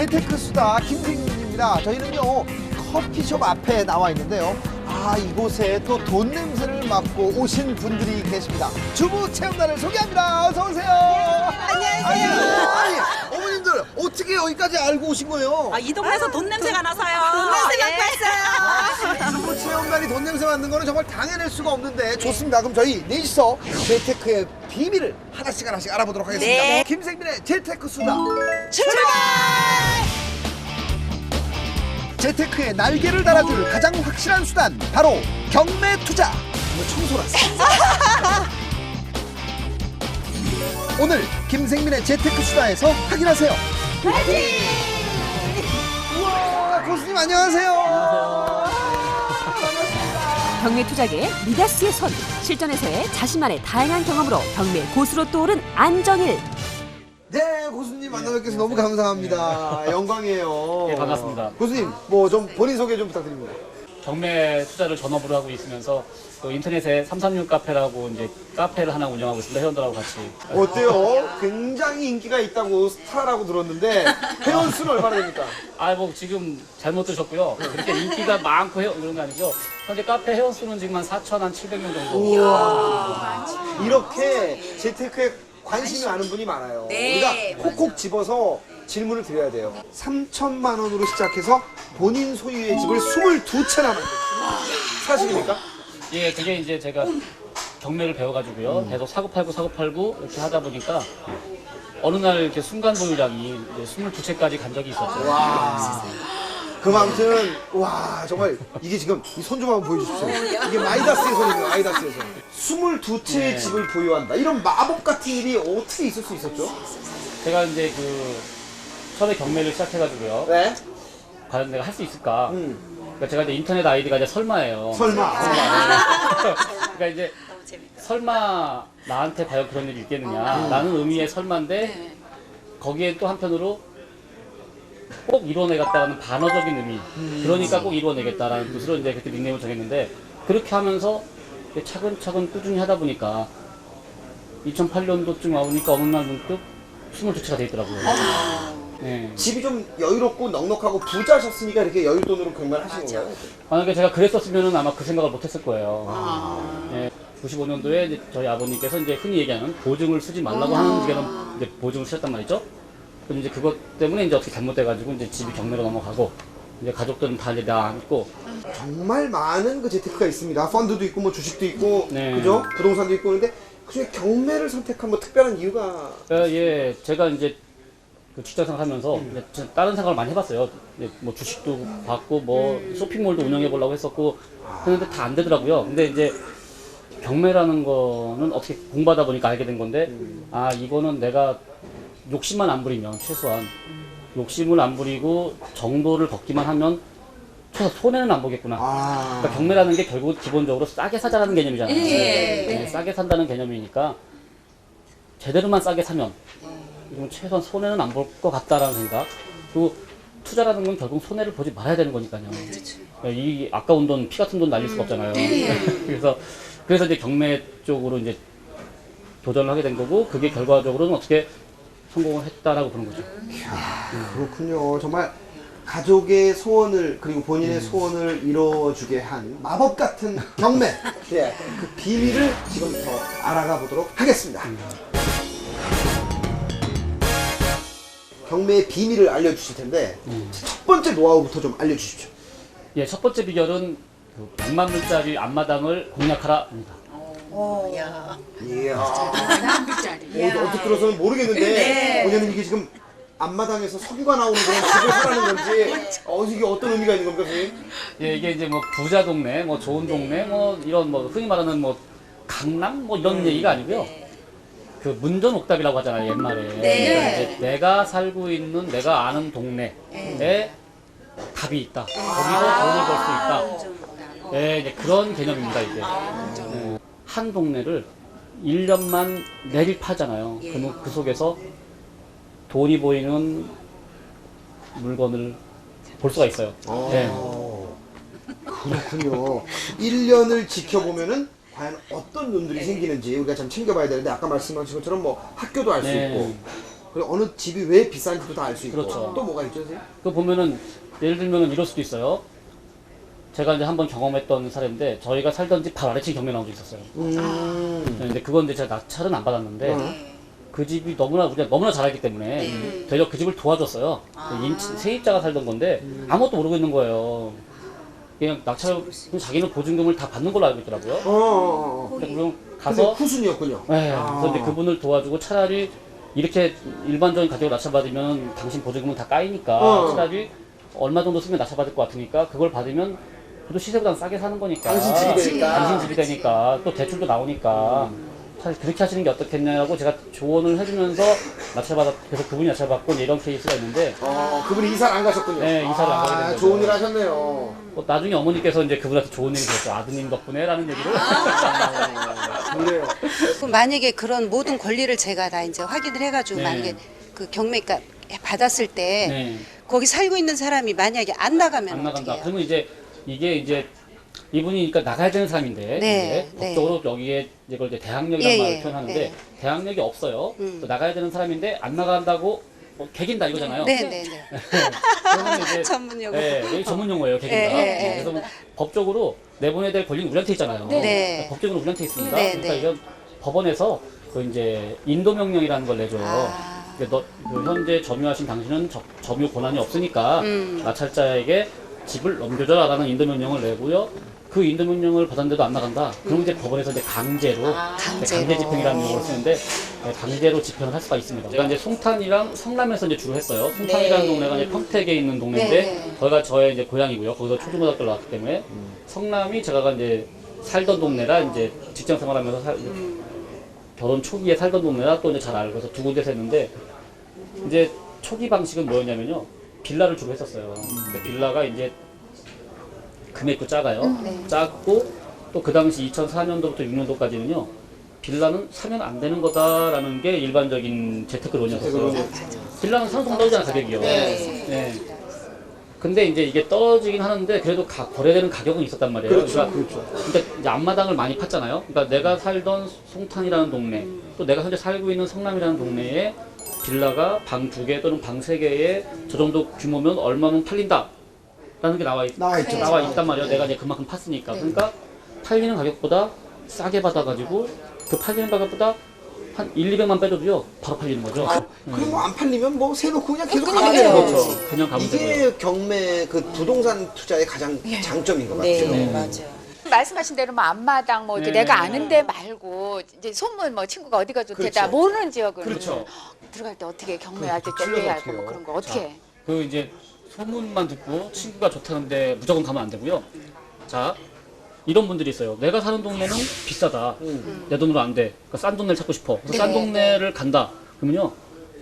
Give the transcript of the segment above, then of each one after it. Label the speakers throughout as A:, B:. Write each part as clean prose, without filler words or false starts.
A: 재테크 수다 김생민입니다. 저희는요 커피숍 앞에 나와 있는데요. 이곳에 또 돈 냄새를 맡고 오신 분들이 계십니다. 주부 체험단을 소개합니다. 어서 오세요.
B: 안녕하세요.
A: 아니, 어머님들 어떻게 여기까지 알고 오신 거예요?
B: 이 동네에서 돈 냄새가 나서요.
C: 돈 냄새 맡고 왔어요.
A: 주부 체험단이 돈 냄새 맡는 거는 정말 당해낼 수가 없는데 좋습니다. 그럼 저희 넷이서 재테크의 비밀을 하나씩 알아보도록 하겠습니다.
B: 네.
A: 김생민의 재테크 수다.
B: 출발!
A: 재테크에 날개를 달아줄 가장 확실한 수단 바로 경매 투자. 뭐 청소라. 오늘 김생민의 재테크 수다에서 확인하세요.
C: 파이팅!
A: 우와, 고수님 안녕하세요.
D: 경매 투자계의 미다스의 손, 실전에서의 자신만의 다양한 경험으로 경매 고수로 떠오른 안정일.
A: 네, 고수님 만나 뵙게 해서 너무 감사합니다. 영광이에요.
E: 네, 반갑습니다.
A: 고수님, 뭐 좀 본인 소개 좀 부탁드립니다.
E: 경매 투자를 전업으로 하고 있으면서 또 인터넷에 336 카페라고 이제 카페를 하나 운영하고 있습니다. 회원들하고 같이.
A: 어때요? 굉장히 인기가 있다고 스타라고 들었는데 회원 수는 얼마나 됩니까?
E: 뭐 지금 잘못 들으셨고요. 그렇게 인기가 많고 이런 거 아니죠. 현재 카페 회원 수는 지금 한 4,700명 정도.
A: 우와. 이렇게 재테크에 관심이 많은 분이 많아요.
B: 네,
A: 우리가 콕콕 집어서 질문을 드려야 돼요. 3천만 원으로 시작해서 본인 소유의 집을 22채나 만들었어요. 사실입니까?
E: 예, 그게 이제 제가 경매를 배워가지고요. 계속 사고팔고 이렇게 하다 보니까 어느 날 이렇게 순간 보유량이 이제 22채까지 간 적이 있었죠.
A: 와. 그만큼 와 정말 이게 지금 이 손 좀 한번 보여주십시오. 이게 마이다스의 손입니다. 마이다스의 손. 22채의
E: 네.
A: 집을 보유한다. 이런 마법 같은 일이 어떻게 있을 수 있었죠?
E: 제가 이제 처음에 경매를 시작해가지고요.
A: 네.
E: 과연 내가 할 수 있을까? 그러니까 제가 이제 인터넷 아이디가 이제 설마예요.
A: 설마.
E: 그러니까 이제 설마 나한테 과연 그런 일이 있겠느냐 라는 의미의 설마인데 거기에 또 한편으로 꼭 이뤄내겠다라는 반어적인 의미 그러니까 꼭 이뤄내겠다라는 뜻으로 이제 그때 닉네임을 정했는데 그렇게 하면서 차근차근 꾸준히 하다 보니까 2008년도쯤 와보니까 어느 날 문득 22채가 돼 있더라고요. 네.
A: 집이 좀 여유롭고 넉넉하고 부자셨으니까 이렇게 여윳돈으로 경매를 하시는 거예요?
E: 만약에 제가 그랬었으면 아마 그 생각을 못 했을 거예요. 네. 95년도에 이제 저희 아버님께서 이제 흔히 얘기하는 보증을 쓰지 말라고 하는 지금 이제 보증을 쓰셨단 말이죠. 그럼 이제 그것 때문에 이제 어떻게 잘못돼가지고 이제 집이 경매로 넘어가고 이제 가족들은 다 이제 나 있고.
A: 정말 많은 그 재테크가 있습니다. 펀드도 있고 뭐 주식도 있고
E: 네.
A: 그죠? 부동산도 있고 그런데 그중에 경매를 선택한 뭐 특별한 이유가
E: 예, 제가 이제 그 직장생활 하면서 이제 다른 생각을 많이 해봤어요. 이제 뭐 주식도 받고 뭐 쇼핑몰도 운영해 보려고 했었고 했는데 다 안 되더라고요. 근데 이제 경매라는 거는 어떻게 공부하다 보니까 알게 된 건데 이거는 내가 욕심만 안 부리면 최소한 욕심을 안 부리고 정도를 걷기만 하면 최소 손해는 안 보겠구나. 그러니까 경매라는 게 결국 기본적으로 싸게 사자라는 개념이잖아요. 네, 싸게 산다는 개념이니까 제대로만 싸게 사면 이건 최소한 손해는 안 볼 것 같다라는 생각. 그리고 투자라는 건 결국 손해를 보지 말아야 되는 거니까요. 이 아까운 돈, 피 같은 돈 날릴 수가 없잖아요. 그래서 이제 경매 쪽으로 이제 도전을 하게 된 거고, 그게 결과적으로는 어떻게 성공을 했다라고 보는 거죠.
A: 그렇군요. 정말 가족의 소원을 그리고 본인의 소원을 이뤄주게 한 마법 같은 경매. 예, 그 비밀을 지금부터 알아가 보도록 하겠습니다. 경매의 비밀을 알려주실 텐데 첫 번째 노하우부터 좀 알려주십시오.
E: 예, 첫 번째 비결은 100만 불짜리 앞마당을 공략하라입니다.
B: 야.
A: 이야. 어떻게 들어서는 모르겠는데 왜냐면 이게 지금 앞마당에서 석유가 나오는 그런 집을 사라는 건지 이게 어떤 의미가 있는 겁니까, 선생님?
E: 예, 이게 이제 뭐 부자 동네, 뭐 좋은 동네, 뭐 이런 뭐 흔히 말하는 뭐 강남 뭐 이런 얘기가 아니고요. 그 문전옥답이라고 하잖아요, 옛말에. 그러니까 이제 내가 살고 있는 내가 아는 동네에 답이 있다. 거기서 돈을 벌 수 있다. 예, 이제 그런 개념입니다, 이게. 예. 한 동네를 1년만 매립하잖아요. 그러면 그 속에서 돈이 보이는 물건을 볼 수가 있어요. 예.
A: 그렇군요. 1년을 지켜보면은 과연 어떤 눈들이 생기는지 우리가 참 챙겨봐야 되는데 아까 말씀하신 것처럼 뭐 학교도 알 수
E: 네.
A: 있고 그리고 어느 집이 왜 비싼지도 다 알 수 있고.
E: 그렇죠.
A: 또 뭐가 있죠, 선생님?
E: 그 보면은 예를 들면은 이럴 수도 있어요. 제가 이제 한번 경험했던 사례인데 저희가 살던 집 바로 아래층 경매 나온 적이 있었어요. 근데 그건 이제 제가 낙찰은 안 받았는데 그 집이 우리가 너무나 잘 알기 때문에 되려 그 집을 도와줬어요. 세입자가 살던 건데 아무것도 모르고 있는 거예요. 그냥 낙찰 자기는 보증금을 다 받는 걸로 알고 있더라고요. 그럼
A: 근데
E: 가서
A: 후순이었군요.
E: 네, 그래서 이제 그분을 도와주고 차라리 이렇게 일반적인 가격을 낙찰받으면 당신 보증금은 다 까이니까 차라리 얼마 정도 쓰면 낙찰받을 것 같으니까 그걸 받으면 그래도 시세보다 싸게 사는 거니까
A: 당신 집이 되니까.
E: 당신 집이 되니까 또 대출도 나오니까 사실 그렇게 하시는 게 어떻겠냐고 제가 조언을 해주면서 그래서 그분이 낙찰받고 이제 이런 케이스가 있는데
A: 그분이 이사를 안 가셨군요.
E: 네, 이사를 안 가게 된 거죠.
A: 좋은 일 하셨네요.
E: 나중에 어머니께서 이제 그분한테 좋은 얘기 들었죠. 아드님 덕분에 라는 얘기를
A: 그래요.
C: 만약에 그런 모든 권리를 제가 다 이제 확인을 해가지고
E: 네.
C: 만약에 그 경매가 받았을 때
E: 네.
C: 거기 살고 있는 사람이 만약에 안 나가면
E: 안
C: 어떻게
E: 나간다.
C: 해요?
E: 그러면 이게 이제 이분이 그러니까 나가야 되는 사람인데
C: 네,
E: 이제 법적으로 여기에 이걸 이제 대항력이라는
C: 예,
E: 말을
C: 예,
E: 표현하는데
C: 네.
E: 대항력이 없어요. 또 나가야 되는 사람인데 안 나간다고 개긴다 이거잖아요.
C: 네네네.
E: 그러면 이제
C: 전문 용어.
E: 네, 여기 전문 용어예요. 개긴다.
C: 예, 예, 예.
E: 그래서 뭐 법적으로 내보내야 될 권리는 우리한테 있잖아요.
C: 네.
E: 법적으로 우리한테 있습니다.
C: 네,
E: 그러니까
C: 네.
E: 이건 법원에서 그 이제 인도 명령이라는 걸 내줘요. 그 현재 점유하신 당신은 점유 권한이 없으니까 낙찰자에게 집을 넘겨줘라라는 인도 명령을 내고요. 그 인도 명령을 받았는데도 안 나간다. 그럼 이제 법원에서 이제 강제로 강제 집행이라는 용어를 쓰는데 강제로 집행을 할 수가 있습니다. 제가 이제 송탄이랑 성남에서 이제 주로 했어요. 송탄이라는 동네가 이제 평택에 있는 동네인데 거기가 저의 이제 고향이고요. 거기서 초중고등학교를 나왔기 때문에 성남이 제가 이제 살던 동네라 이제 직장 생활하면서 결혼 초기에 살던 동네라 또 이제 잘 알고 그래서 두 군데서 했는데 이제 초기 방식은 뭐였냐면요. 빌라를 주로 했었어요. 근데 빌라가 이제 금액도 작아요. 작고 또 그 당시 2004년도부터 6년도까지는요. 빌라는 사면 안 되는 거다라는 게 일반적인 재테크론이었어요. 빌라는 상승한다잖아요 가격이요. 네. 근데 이제 이게 떨어지긴 하는데 그래도 거래되는 가격은 있었단 말이에요.
A: 그렇죠.
E: 그러니까 이제 앞마당을 많이 팠잖아요. 그러니까 내가 살던 송탄이라는 동네, 또 내가 현재 살고 있는 성남이라는 동네에 빌라가 방 2개 또는 방 3개에 저 정도 규모면 얼마면 팔린다. 라는 게 나와 있단 말이에요. 내가 이제 그만큼 팠으니까. 그러니까 팔리는 가격보다 싸게 받아가지고 그 팔리는 가격보다 한 1, 200만 빼줘도요 바로 팔리는 거죠.
A: 그리고 안 팔리면 뭐 세놓고 그냥 계속
C: 그냥
A: 가면
C: 그래요.
A: 돼요.
E: 그렇죠. 그냥 가면 되고요.
A: 이게 경매 그 부동산 투자의 가장 장점인 것 같아요.
C: 네, 맞아요.
F: 말씀하신 대로 뭐 앞마당 뭐 이렇게
E: 네.
F: 내가 아는데 말고 이제 소문 뭐 친구가 어디가 좋대다
A: 그렇죠.
F: 모르는 지역을
E: 그렇죠.
F: 들어갈 때 어떻게 경매할 때
A: 틀려서
F: 떼야
A: 어떻게
F: 하고 뭐
A: 해요?
F: 그런 거 어떻게 해?
E: 그 이제 소문만 듣고 친구가 좋다는데 무조건 가면 안 되고요. 자, 이런 분들이 있어요. 내가 사는 동네는 비싸다. 내 돈으로 안 돼. 그러니까 싼 동네를 찾고 싶어. 그래서 싼 동네를 간다. 그러면요.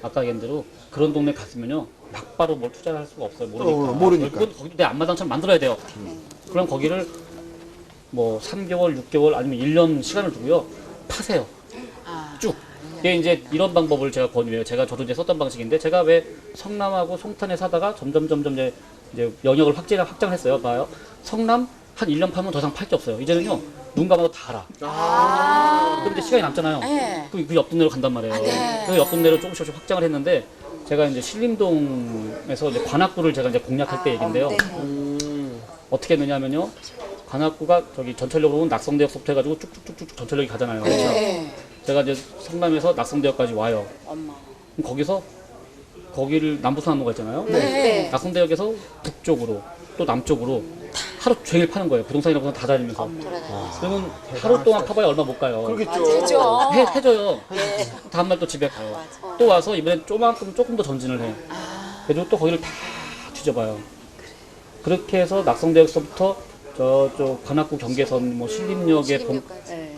E: 아까 얘기한 대로 그런 동네 갔으면요. 막바로 뭘 투자를 할 수가 없어요. 모르니까.
A: 모르니까.
E: 그건 거기도 내 앞마당처럼 만들어야 돼요. 그럼 거기를 뭐 3개월, 6개월 아니면 1년 시간을 두고요. 파세요. 쭉. 이게 이제 이런 방법을 제가 권유해요. 저도 이제 썼던 방식인데 제가 왜 성남하고 송탄에 사다가 점점 이제 영역을 확장을 했어요. 봐요. 성남 한 1년 파면 더 이상 팔 게 없어요. 이제는요. 눈 감아도 다 알아. 그럼 이제 시간이 남잖아요.
F: 네.
E: 그 옆 동네로 간단 말이에요.
F: 네.
E: 그 옆 동네로 조금씩 확장을 했는데 제가 이제 신림동에서 이제 관악구를 제가 이제 공략할 때 얘긴데요. 어떻게 했느냐면요. 관악구가 저기 전철역으로 오면 낙성대역부터 해가지고 쭉쭉쭉쭉 전철역이 가잖아요.
F: 네.
E: 제가 이제 성남에서 낙성대역까지 와요. 그럼 거기서 거기를 남부순환로가 있잖아요.
F: 네.
E: 낙성대역에서 북쪽으로 또 남쪽으로 하루 종일 파는 거예요. 부동산이라고 해서 다 다니면서. 그러면 하루 동안 파봐야 얼마 못 가요.
A: 그러겠죠.
F: 그죠?
E: 해줘요. 다음날 또 집에 가요. 또 와서 이번엔 조금 더 전진을 해. 그리고 또 거기를 다 뒤져봐요. 그렇게 해서 낙성대역서부터 저쪽 관악구 경계선 뭐 신림역에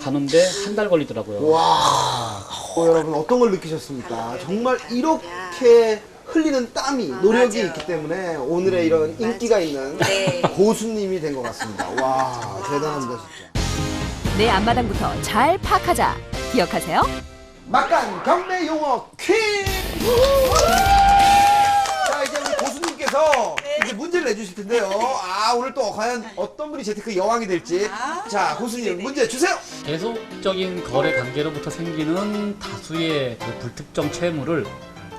E: 가는데 한 달 걸리더라고요.
A: 와, 여러분 어떤 걸 느끼셨습니까? 정말 이렇게 흘리는 땀이 노력이
C: 맞아요.
A: 있기 때문에 오늘의 이런 인기가 있는 고수님이 된 것 같습니다. 와, 대단합니다 진짜.
D: 내 앞마당부터 잘 파악하자. 기억하세요?
A: 막간 경매 용어 퀴즈! 자, 이제 우리 고수님께서 이제 문제를 내주실 텐데요. 아, 오늘 또 과연 어떤 분이 재테크 여왕이 될지. 자, 고수님 문제 주세요.
E: 계속적인 거래 관계로부터 생기는 다수의 그 불특정 채무를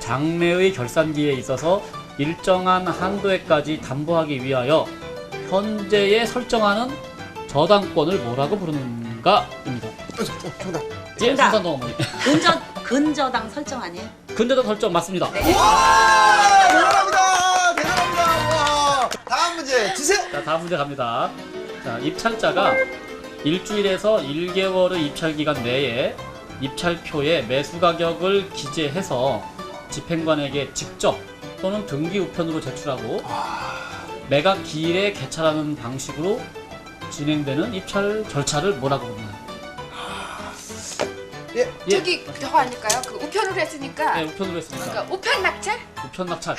E: 장래의 결산기에 있어서 일정한 한도에까지 담보하기 위하여 현재에 설정하는 저당권을 뭐라고 부르는가입니다.
A: 정답.
E: 예,
B: 정답.
E: 손산동 어머니.
B: 근저당 설정 아니에요?
E: 근저당 설정 맞습니다.
A: 와, 대단합니다. 대단합니다. 와. 다음 문제 주세요.
E: 자, 다음 문제 갑니다. 자, 입찰자가 일주일에서 1개월의 입찰 기간 내에 입찰표에 매수 가격을 기재해서 집행관에게 직접 또는 등기 우편으로 제출하고 매각 기일에 개찰하는 방식으로 진행되는 입찰 절차를 뭐라고 부르나요?
A: 예.
F: 저기 저거 아닐까요? 그 우편으로 했으니까
E: 네, 우편으로 했으니까.
F: 그러니까 우편 낙찰?
E: 우편 낙찰.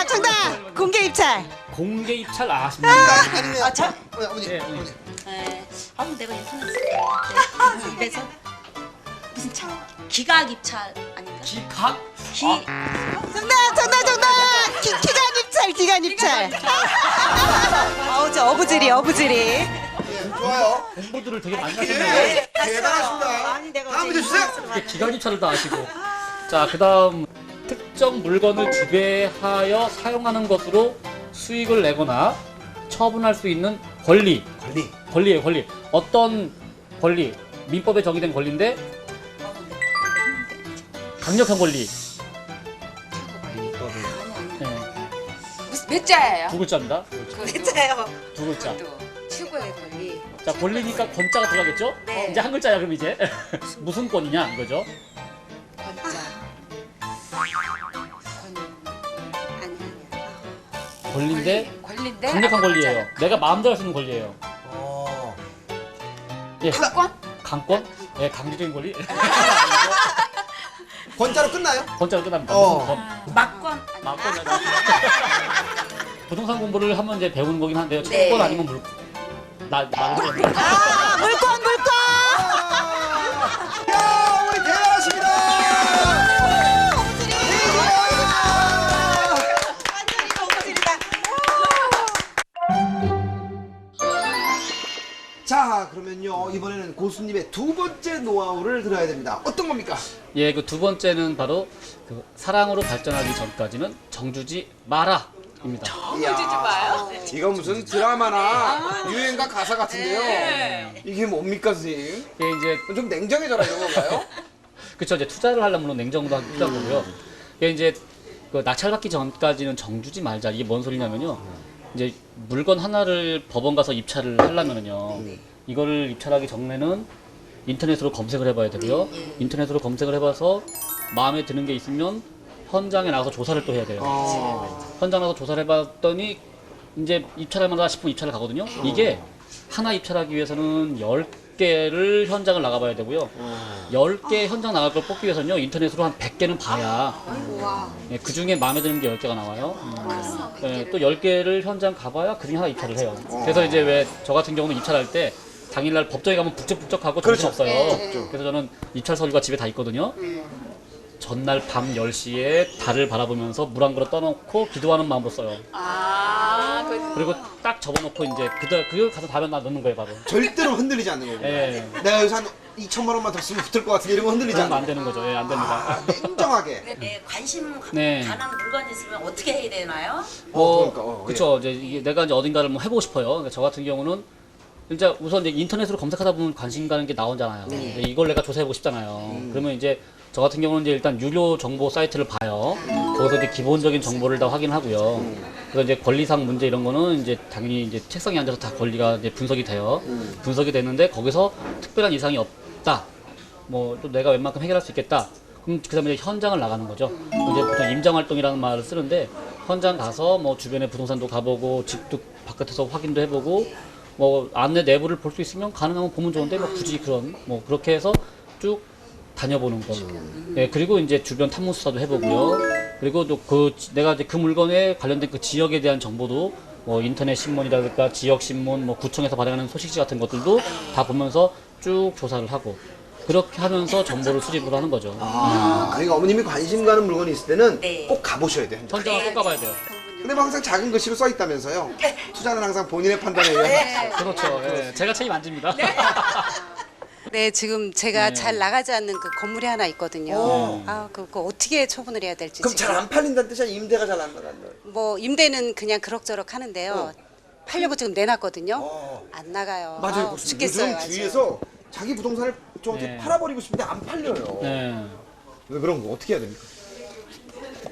B: 정답. 공개 입찰.
E: 공개 입찰 아십니까?
A: 아니면
B: 아, 참.
A: 어머니.
E: 예, 어머니.
B: 아우 내가 예전에 입에서 무슨 차? 기각 입찰 아닌가?
E: 기각?
B: 기간 입찰. 아우 저 어부지리.
A: 예, 좋아요.
E: 공부들을 되게 많이 하셨네요.
A: 예, 대단하십니다.
B: 아니 내가
A: 다음
B: 어제
A: 문제 주세요.
E: 이렇게 기간 입찰을 다 아시고. 자, 그다음 특정 물건을 지배하여 사용하는 것으로 수익을 내거나 처분할 수 있는 권리. 권리예요, 권리. 어떤 권리? 민법에 정의된 권리인데 강력한 권리. 네,
F: 무슨 몇 자예요?
E: 두 글자입니다.
B: 진짜요.
E: 두 글자.
F: 최고의 권리.
E: 자, 권리니까 권자가 들어가겠죠?
B: 네.
E: 이제 한 글자야, 그럼 이제. 무슨 권이냐, 이거죠?
F: 권자.
E: 권리인데
F: 권리인데
E: 강력한 권리예요.
F: 권자는
E: 내가 마음대로 할 수 있는 권리예요. 예.
F: 강권?
E: 강권? 예, 강제적인 권리?
A: 권자로 끝나요?
E: 권자로 끝납니다.
A: 어.
E: 무슨 권?
B: 막권.
E: 막권. 부동산 공부를 하면 이제 배우는 거긴 한데요.
F: 네.
E: 채권 아니면 물. 말을 해요.
B: 물권.
A: 야, 우리 대단하십니다. 자, 그러면요 이번에는 고수님의 두 번째 노하우를 들어야 됩니다. 어떤 겁니까?
E: 예, 그 두 번째는 바로 그 사랑으로 발전하기 전까지는 정주지 마라입니다.
F: 주지 마요.
A: 이거 무슨 드라마나 유행가 가사 같은데요. 이게 뭡니까, 선생님?
E: 이게 이제
A: 좀 냉정해져라 이런 건가요?
E: 그쵸, 이제 투자를 하려면 물론 냉정도 하기 필요한 거고요. 이게 이제 그 낙찰받기 전까지는 정주지 말자. 이게 뭔 소리냐면요. 이제 물건 하나를 법원 가서 입찰을 하려면은요. 이거를 입찰하기 전에는 인터넷으로 검색을 해봐야 되고요. 인터넷으로 검색을 해봐서 마음에 드는 게 있으면 현장에 나가서 조사를 또 해야 돼요. 현장 나가서 조사를 해봤더니 이제 입찰할 만하다 싶으면 입찰을 가거든요. 이게 하나 입찰하기 위해서는 10개를 현장을 나가봐야 되고요. 10개 현장 나갈 걸 뽑기 위해서는요. 인터넷으로 한 100개는 봐야 예, 그 중에 마음에 드는 게 10개가 나와요. 예, 또 10개를 현장 가봐야 그 중에 하나 입찰을 해요. 그래서 이제 왜 저 같은 경우는 입찰할 때 당일날 법정에 가면 북적북적하고 정신 없어요. 그래서 저는 입찰 서류가 집에 다 있거든요. 전날 밤 10시에 달을 바라보면서 물 한 그릇 떠놓고 기도하는 마음으로 써요. 그리고 딱 접어놓고 이제 그걸 가서 다면 나 넣는 거예요, 바로.
A: 절대로 흔들리지 않는 거고.
E: 예.
A: 내가 여기서 한 2천만 원만 더 쓰면 붙을 것 같은데 이런 거 흔들리지
E: 그러면
A: 않는
E: 안 되는 거죠. 예, 안 됩니다.
A: 냉정하게.
B: 네, 관심
E: 네.
B: 가는 물건이 있으면 어떻게 해야 되나요?
A: 그러니까,
E: 그쵸. 이제 이게 내가 이제 어딘가를 뭐 해보고 싶어요. 그러니까 저 같은 경우는 진짜 우선 이제 인터넷으로 검색하다 보면 관심 가는 게 나오잖아요. 이제 이걸 내가 조사해보고 싶잖아요. 그러면 이제 저 같은 경우는 이제 일단 유료 정보 사이트를 봐요. 거기서 이제 기본적인 정보를 다 확인하고요. 그래서 이제 권리상 문제 이런 거는 이제 당연히 이제 책상에 앉아서 다 권리가 이제 분석이 돼요. 분석이 되는데 거기서 특별한 이상이 없다. 뭐 또 내가 웬만큼 해결할 수 있겠다. 그럼 그다음에 이제 현장을 나가는 거죠. 이제 보통 임장 활동이라는 말을 쓰는데 현장 가서 뭐 주변에 부동산도 가보고 집도 바깥에서 확인도 해보고 뭐 안내 내부를 볼 수 있으면 가능하면 보면 좋은데 뭐 굳이 그런 뭐 그렇게 해서 쭉 다녀보는 거. 예, 그리고 이제 주변 탐문 수사도 해보고요. 그리고 또 그 내가 이제 그 물건에 관련된 그 지역에 대한 정보도 뭐 인터넷 신문이라든가 지역 신문, 뭐 구청에서 발행하는 소식지 같은 것들도 다 보면서 쭉 조사를 하고 그렇게 하면서 정보를 수집을 하는 거죠.
A: 그러니까 어머님이 관심 가는 물건이 있을 때는
B: 네.
A: 꼭 가보셔야 돼요. 현장.
E: 현장을 꼭 가봐야 돼요.
A: 근데 뭐 항상 작은 글씨로 써 있다면서요. 투자는 항상 본인의 판단에 의한.
E: 그렇죠. 예, 제가 책임 안 집니다.
C: 네, 지금 제가
E: 네.
C: 잘 나가지 않는 그 건물이 하나 있거든요.
A: 오.
C: 아, 그거 어떻게 처분을 해야 될지.
A: 그럼
C: 지금.
A: 잘 안 팔린다는 뜻이 아니라 임대가 잘 안 나간다.
C: 뭐 임대는 그냥 그럭저럭 하는데요. 팔려고 지금 내놨거든요.
A: 어.
C: 안 나가요.
A: 맞아요.
C: 아우, 죽겠어요.
A: 요즘
C: 아주.
A: 주위에서 자기 부동산을 저한테
E: 네.
A: 팔아버리고 싶은데 안 팔려요.
E: 네.
A: 왜 그런 거 어떻게 해야 됩니까?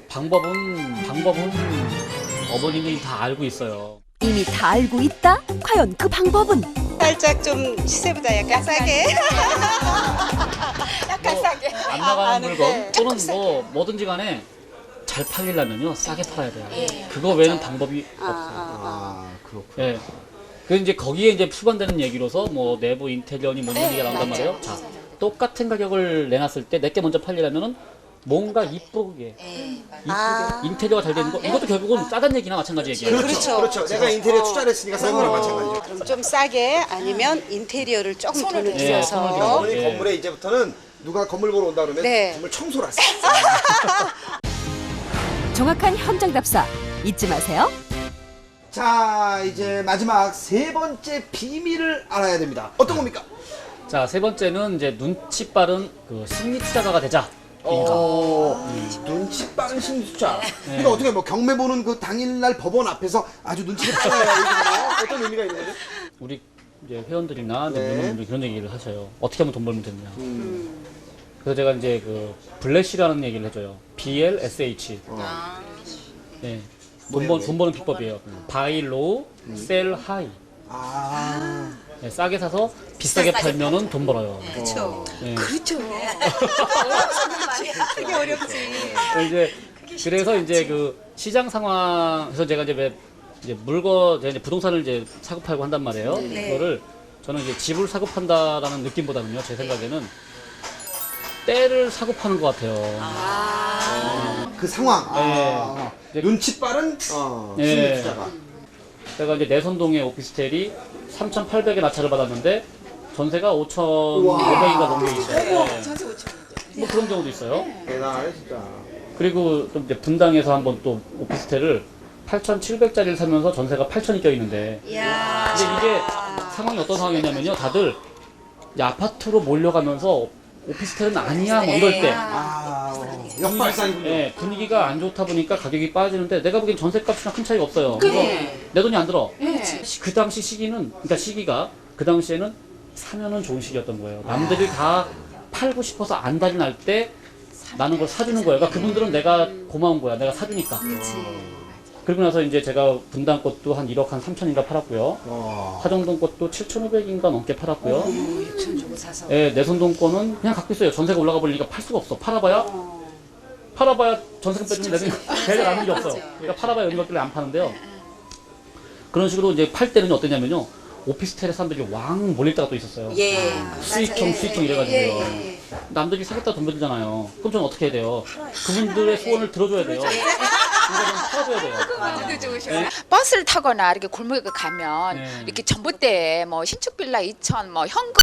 E: 방법은 어머님이 다 알고 있어요.
D: 이미 다 알고 있다? 과연 그 방법은?
C: 살짝 좀 시세보다 약간 싸게.
F: 약간 싸게.
E: 안 나가는
C: 아는데.
E: 물건 또는 뭐 뭐든지 간에 잘 팔리려면요 싸게 팔아야 돼요. 그거 외에는 방법이 없어요.
A: 아, 그렇군.
E: 예. 그 이제 거기에 이제 수반되는 얘기로서 뭐 내부 인테리어니 뭐 이런 얘기가 나온단 말이에요. 자, 똑같은 가격을 내놨을 때 내게 먼저 팔리려면은 뭔가 이쁘게 인테리어가 잘 되는 거 이것도 결국은 싸다는 얘기나 마찬가지 얘기예요.
C: 그렇죠.
A: 그렇죠. 내가 인테리어 투자를 했으니까 싼 거랑 마찬가지죠.
C: 그럼 좀 싸게 아니면 인테리어를 조금 돈을
E: 네,
C: 들여서.
E: 손을 들여서.
A: 어머니
E: 예.
A: 건물에 이제부터는 누가 건물 보러 온다 그러면
C: 네.
A: 건물 청소를 하세요.
D: 정확한 현장 답사 잊지 마세요.
A: 자, 이제 마지막 세 번째 비밀을 알아야 됩니다. 어떤 겁니까?
E: 자, 세 번째는 이제 눈치 빠른 그 심리 투자가가 되자.
A: 눈치 빠른 심리투자. 그러니까 어떻게 뭐 경매 보는 그 당일날 법원 앞에서 아주 눈치를 빨라야 이거잖아요. 어떤 의미가 있는 거죠?
E: 우리 이제 회원들이나 이제
A: 네.
E: members 그런 얘기를 하셔요. 어떻게 하면 돈 벌면 되느냐. 그래서 제가 이제 그 블래시라는 얘기를 해줘요. BLSH. 네. 돈 버는 비법이에요. Buy low, sell high.
A: 아,
E: 네, 싸게 사서 비싸게 팔면은 돈 벌어요.
C: 그렇죠.
E: 네.
F: 그렇죠.
C: 그게 어렵지.
E: 그래서 이제 그 시장 상황에서 제가 이제 제가 이제 부동산을 이제 사고 팔고 한단 말이에요. 그거를 저는 이제 집을 사고 판다라는 느낌보다는요, 제 생각에는 때를 사고 파는 것 같아요.
A: 그 상황.
E: 네.
A: 눈치 빠른
E: 네.
A: 심리투자가.
E: 제가 이제 내선동의 오피스텔이 3,800에 낙찰을 받았는데 전세가 5,500인가 넘게 있어요. 네. 뭐 그런 경우도 있어요.
A: 대단해 진짜.
E: 그리고 또 이제 분당에서 한번 또 오피스텔을 8,700짜리를 사면서 전세가 8,000이 껴 있는데. 근데 이게 상황이 어떤 상황이냐면요. 다들 이제 아파트로 몰려가면서 오피스텔은 아니야 뭐 이럴 때.
A: 역발상이군요.
E: 예, 분위기가 안 좋다 보니까 가격이 빠지는데 내가 보기엔 전세값이랑 큰 차이가 없어요. 그래서 내 돈이 안 들어. 그 당시 시기가 그 당시에는 사면은 좋은 시기였던 거예요. 남들이 다 팔고 싶어서 안달이 날 때 나는 걸 사주는 거예요. 그러니까 그분들은 내가 고마운 거야. 내가 사주니까. 그리고 나서 이제 제가 분당 것도 한 1억 한 3천인가 팔았고요. 하정동 것도 7,500인가 넘게 팔았고요. 예, 내선동 거는 그냥 갖고 있어요. 전세가 올라가 버리니까 팔 수가 없어. 팔아봐야 전세금 빼주면 내 돈이 제일 남는 게 없어요. 그러니까 팔아봐야 이런 것들을 안 파는데요. 그런 식으로 이제 팔 때는 어떠냐면요. 오피스텔에 사람들이 왕 몰릴 때가 또 있었어요. 수익청 이래가지고요. 남들이 사겠다 돈 벌잖아요. 그럼 저는 어떻게 해야 돼요? 그분들의 소원을 들어줘야 돼요. 그러니까 좀 팔아줘야 돼요.
F: 버스를 타거나 이렇게 골목에 가면
E: 네.
F: 이렇게 전봇대에 뭐 신축 빌라 2천, 뭐 현금